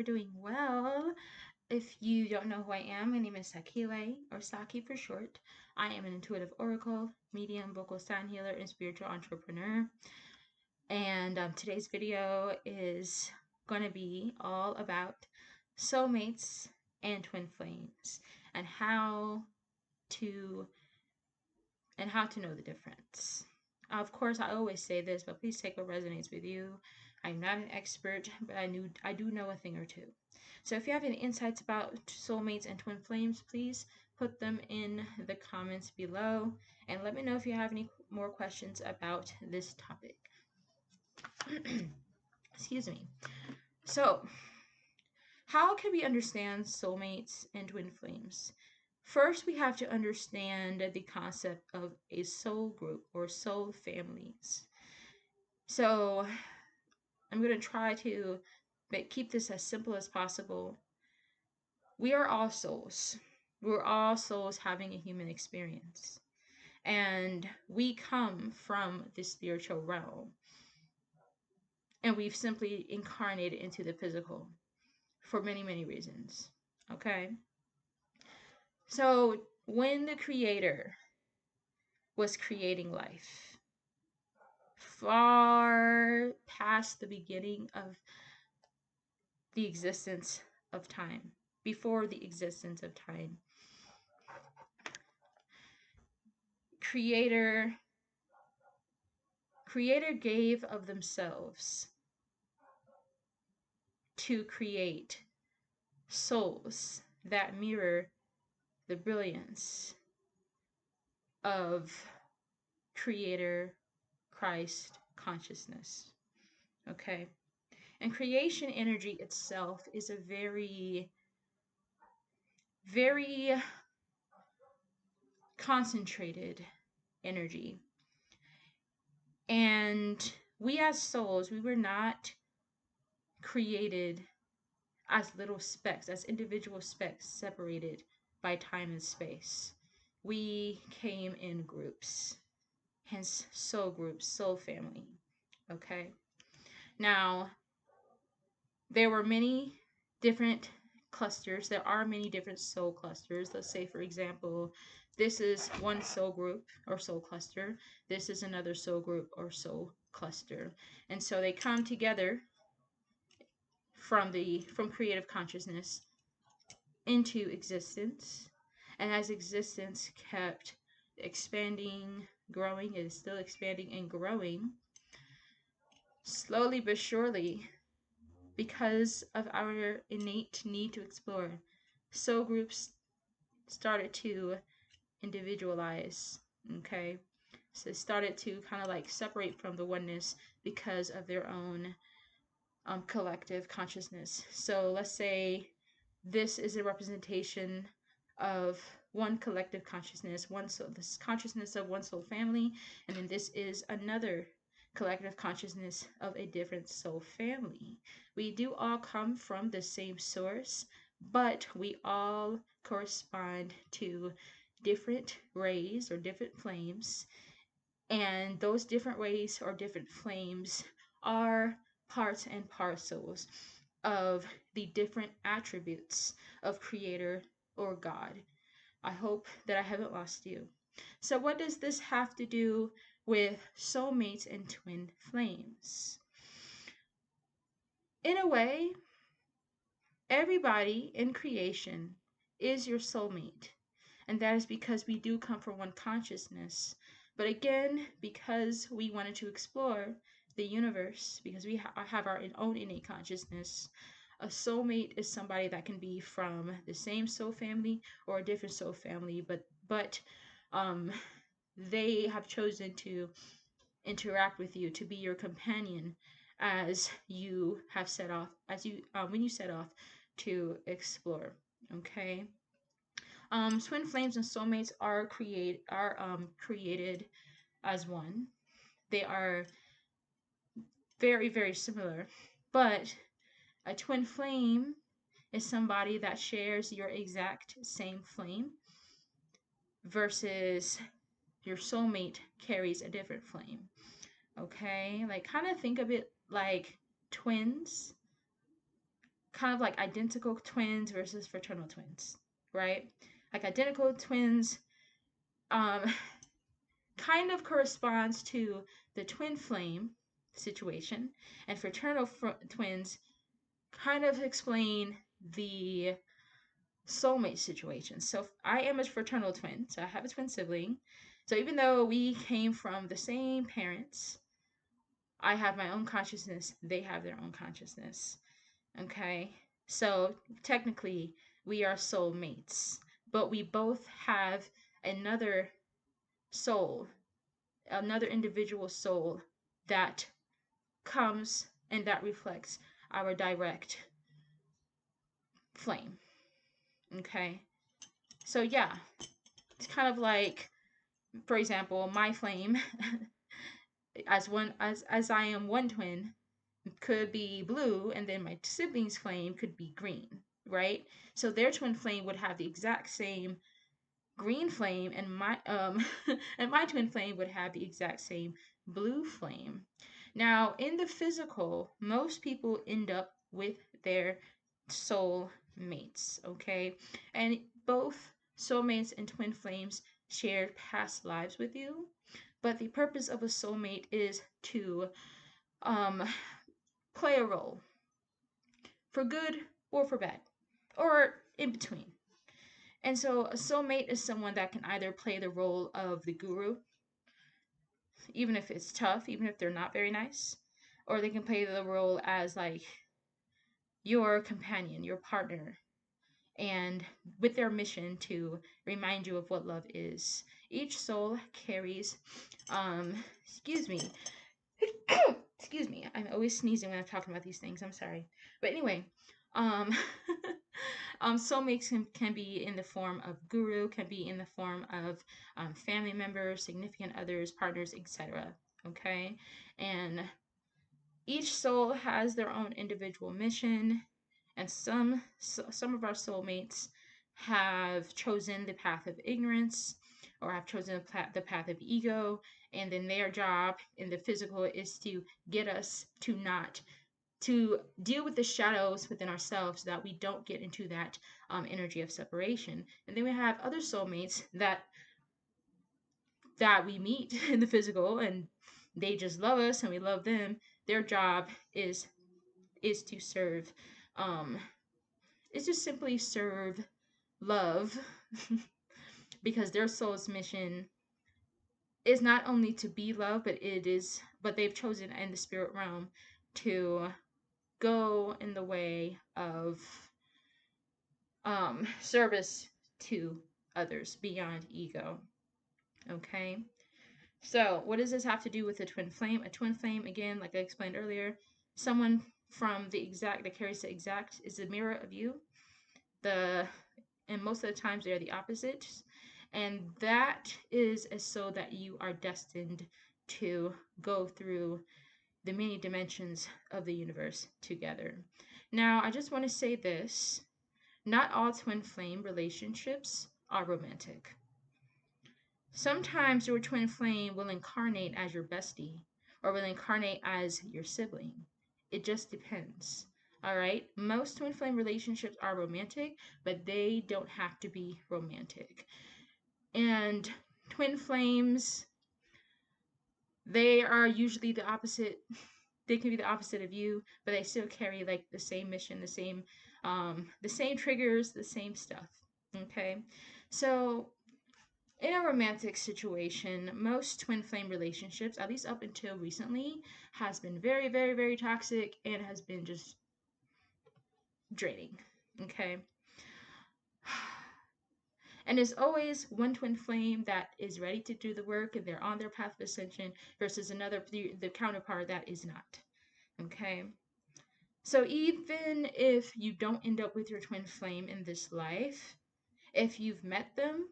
you're doing well. If you don't know who I am, my name is Sakile, or Saki for short. I am an intuitive oracle, medium, vocal sound healer, and spiritual entrepreneur. And today's video is going to be all about soulmates and twin flames and to how to know the difference. Of course, I always say this, but please take what resonates with you. I'm not an expert, but I do know a thing or two. So if you have any insights about soulmates and twin flames, please put them in the comments below and let me know if you have any more questions about this topic. Excuse me. So, how can we understand soulmates and twin flames? First, we have to understand the concept of a soul group or soul families. So, I'm going to try to keep this as simple as possible. We are all souls. We're all souls having a human experience. And we come from the spiritual realm. And we've simply incarnated into the physical for many, many reasons. Okay? So, when the Creator was creating life, far past the beginning of the existence of time, before the existence of time, Creator gave of themselves to create souls that mirror the brilliance of Creator Christ consciousness. Okay? And creation energy itself is a very, very concentrated energy. And we as souls, we were not created as little specks, as individual specks separated by time and space. We came in groups, hence soul groups, soul family. Okay? Now, there were many different clusters. There are many different soul clusters. Let's say, for example, this is one soul group or soul cluster. This is another soul group or soul cluster. And so they come together from creative consciousness into existence. And as existence kept expanding, growing, it is still expanding and growing, slowly but surely, because of our innate need to explore, soul groups started to individualize, okay? So they started to kind of like separate from the oneness because of their own collective consciousness. So let's say this is a representation of one collective consciousness, one soul, this consciousness of one soul family, and then this is another collective consciousness of a different soul family. We do all come from the same source, but we all correspond to different rays or different flames, and those different rays or different flames are parts and parcels of the different attributes of Creator or God. I hope that I haven't lost you. So what does this have to do with soulmates and twin flames? In a way, everybody in creation is your soulmate. And that is because we do come from one consciousness. But again, because we wanted to explore the universe, because we have our own innate consciousness, a soulmate is somebody that can be from the same soul family or a different soul family, but they have chosen to interact with you, to be your companion as you have set off, when you set off to explore. Okay. Twin flames and soulmates are created as one. They are very, very similar, but a twin flame is somebody that shares your exact same flame versus your soulmate carries a different flame. Okay, like kind of think of it like twins. kind of like identical twins versus fraternal twins, right? Like identical twins um, kind of corresponds to the twin flame situation, and fraternal twins kind of explain the soulmate situation. So I am a fraternal twin, so I have a twin sibling. So even though we came from the same parents, I have my own consciousness, they have their own consciousness. Okay? So technically, we are soulmates, but we both have another soul, another individual soul that comes and that reflects our direct flame. Okay? So yeah, it's kind of like, for example, my flame as I am one twin could be blue, and then my sibling's flame could be green, right? So their twin flame would have the exact same green flame, and my and my twin flame would have the exact same blue flame. Now, in the physical, most people end up with their soul mates, okay? And both soulmates and twin flames shared past lives with you, but the purpose of a soulmate is to um play a role for good or for bad, or in between. And so a soulmate is someone that can either play the role of the guru, even if it's tough, even if they're not very nice, or they can play the role as like your companion, your partner, and with their mission to remind you of what love is. Each soul carries, excuse me, excuse me, I'm always sneezing when I'm talking about these things. I'm sorry. But anyway, um, soulmates can be in the form of guru, can be in the form of family members, significant others, partners, etc. Okay, and each soul has their own individual mission, and some of our soulmates have chosen the path of ignorance or have chosen the path of ego, and then their job in the physical is to get us to deal with the shadows within ourselves so that we don't get into that energy of separation. And then we have other soulmates that we meet in the physical, and they just love us and we love them. Their job is to serve, um is to simply serve love because their soul's mission is not only to be love, but they've chosen in the spirit realm to go in the way of service to others beyond ego. Okay, so what does this have to do with a twin flame? A twin flame, again, like I explained earlier, someone from the exact that carries the exact is the mirror of you. And most of the times they're the opposites, and that is so that you are destined to go through the many dimensions of the universe together. Now, I just want to say this: not all twin flame relationships are romantic. Sometimes your twin flame will incarnate as your bestie or will incarnate as your sibling. It just depends. All right? Most twin flame relationships are romantic, but they don't have to be romantic. And twin flames, they are usually the opposite. They can be the opposite of you, but they still carry like the same mission, the same triggers, the same stuff. Okay? So in a romantic situation, most twin flame relationships, at least up until recently, has been very, very, very toxic and has been just draining. Okay. And there's always one twin flame that is ready to do the work and they're on their path of ascension versus another, the counterpart that is not. Okay. So even if you don't end up with your twin flame in this life, if you've met them,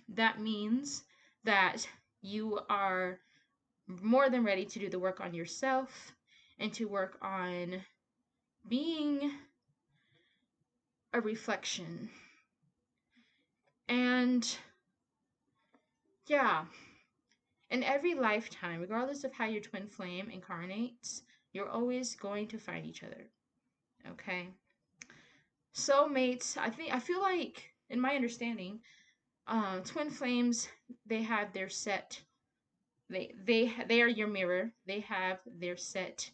that means that you are more than ready to do the work on yourself and to work on being a reflection. And yeah, in every lifetime, regardless of how your twin flame incarnates, you're always going to find each other. Okay? Soulmates, I feel like, in my understanding, twin flames, they have their set. They are your mirror. They have their set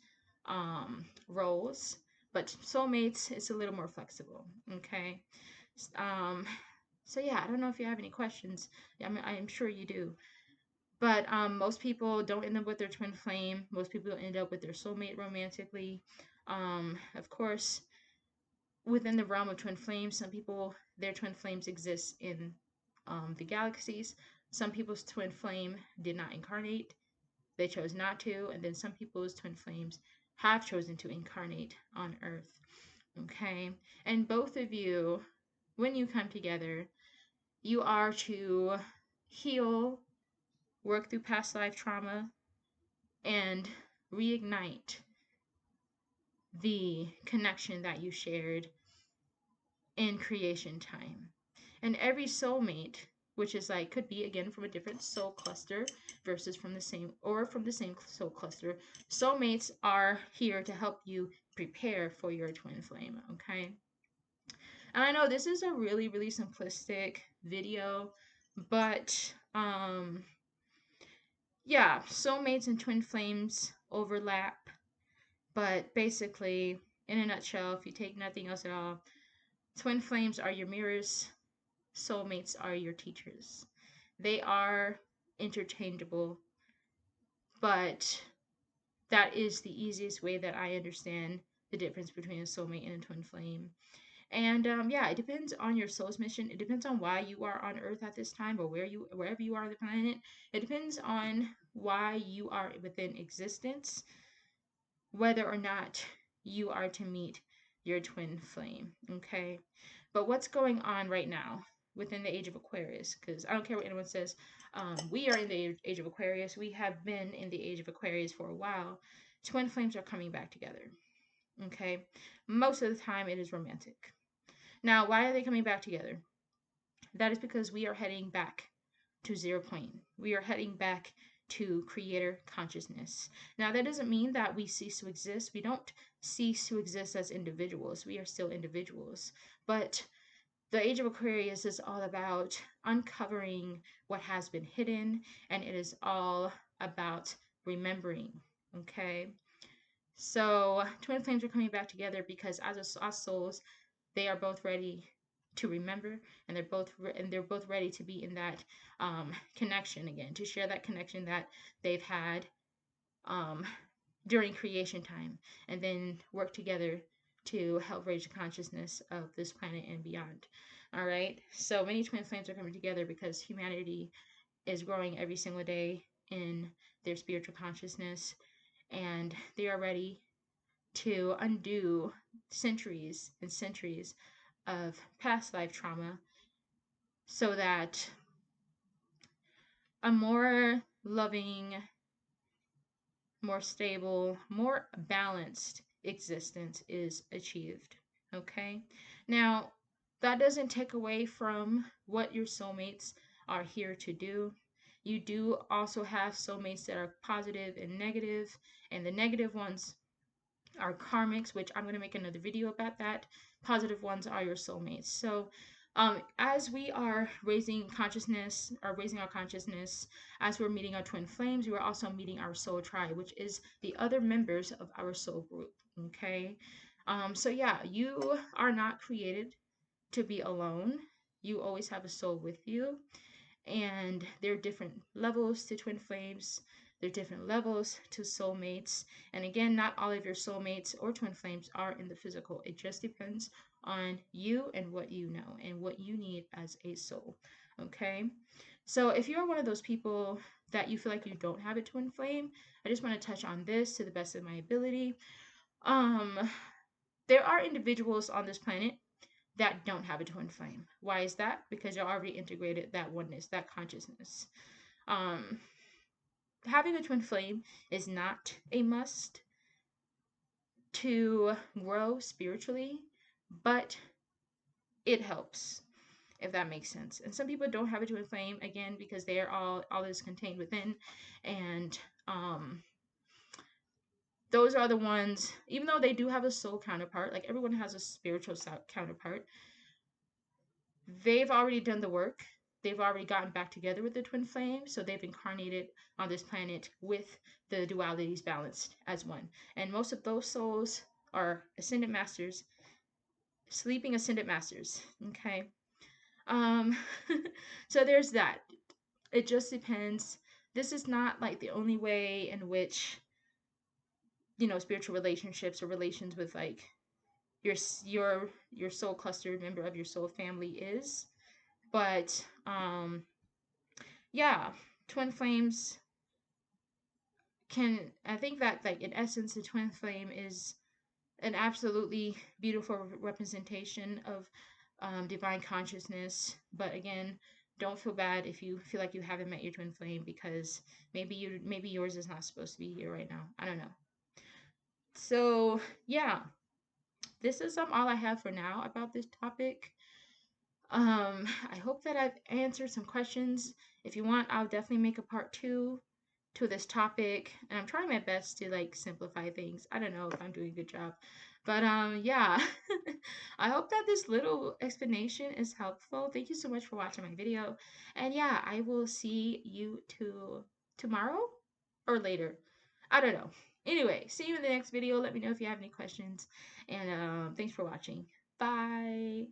roles, but soulmates is a little more flexible. Okay. Um, so yeah, I don't know if you have any questions. Yeah, I'm sure you do. But most people don't end up with their twin flame. Most people end up with their soulmate romantically. Of course, within the realm of twin flames, some people, their twin flames exist in the galaxies. Some people's twin flame did not incarnate, they chose not to, and then some people's twin flames have chosen to incarnate on Earth. Okay, and both of you, when you come together, you are to heal, work through past life trauma, and reignite the connection that you shared in creation time. And every soulmate, which is like, could be again from a different soul cluster versus from the same, or from the same soul cluster, soulmates are here to help you prepare for your twin flame. Okay. And I know this is a really, really simplistic video, but yeah, soulmates and twin flames overlap. But basically, in a nutshell, if you take nothing else at all, twin flames are your mirrors, soulmates are your teachers. They are interchangeable, but that is the easiest way that I understand the difference between a soulmate and a twin flame. And yeah, it depends on your soul's mission. It depends on why you are on Earth at this time, or wherever you are on the planet. It depends on why you are within existence, whether or not you are to meet your twin flame. Okay, but what's going on right now within the age of Aquarius? Because I don't care what anyone says, we are in the age of Aquarius. We have been in the age of Aquarius for a while. Twin flames are coming back together. Okay, most of the time it is romantic. Now, why are they coming back together? That is because we are heading back to 0 point. We are heading back to creator consciousness. Now, that doesn't mean that we cease to exist. We don't cease to exist as individuals. We are still individuals. But the Age of Aquarius is all about uncovering what has been hidden, and it is all about remembering. Okay? So, twin flames are coming back together because as souls, they are both ready to remember, and they're both ready to be in that connection again, to share that connection that they've had um, during creation time, and then work together to help raise the consciousness of this planet and beyond. All right, so many twin flames are coming together because humanity is growing every single day in their spiritual consciousness, and they are ready to undo centuries and centuries of past life trauma so that a more loving, more stable, more balanced existence is achieved. Okay? Now, that doesn't take away from what your soulmates are here to do. You do also have soulmates that are positive and negative, and the negative ones are karmics, which I'm going to make another video about that. Positive ones are your soulmates. So, as we are raising consciousness, or raising our consciousness, as we're meeting our twin flames, we are also meeting our soul tribe, which is the other members of our soul group. Okay. So yeah, you are not created to be alone. You always have a soul with you, and there are different levels to twin flames. There are different levels to soulmates, and again, not all of your soulmates or twin flames are in the physical. It just depends on you and what you know and what you need as a soul. Okay, so if you're one of those people that you feel like you don't have a twin flame, I just want to touch on this to the best of my ability. um there are individuals on this planet that don't have a twin flame. Why is that? Because you're already integrated that oneness, that consciousness. Um, Having a twin flame is not a must to grow spiritually, but it helps, if that makes sense. And some people don't have a twin flame again because they are all is contained within, and those are the ones, even though they do have a soul counterpart, like everyone has a spiritual counterpart, they've already done the work. They've already gotten back together with the twin flame, so they've incarnated on this planet with the dualities balanced as one. And most of those souls are ascended masters, sleeping ascended masters. Okay. Um, so there's that. It just depends. This is not like the only way in which, you know, spiritual relationships or relations with like your your soul cluster member of your soul family is. But yeah, twin flames can, I think that like in essence the twin flame is an absolutely beautiful representation of divine consciousness. But again, don't feel bad if you feel like you haven't met your twin flame, because maybe yours is not supposed to be here right now. I don't know. So yeah, this is all I have for now about this topic. I hope that I've answered some questions. If you want, I'll definitely make a part 2 to this topic, and I'm trying my best to like simplify things. I don't know if I'm doing a good job, but yeah. I hope that this little explanation is helpful. Thank you so much for watching my video, and yeah, I will see you tomorrow or later. I don't know. Anyway, see you in the next video. Let me know if you have any questions, and thanks for watching. Bye.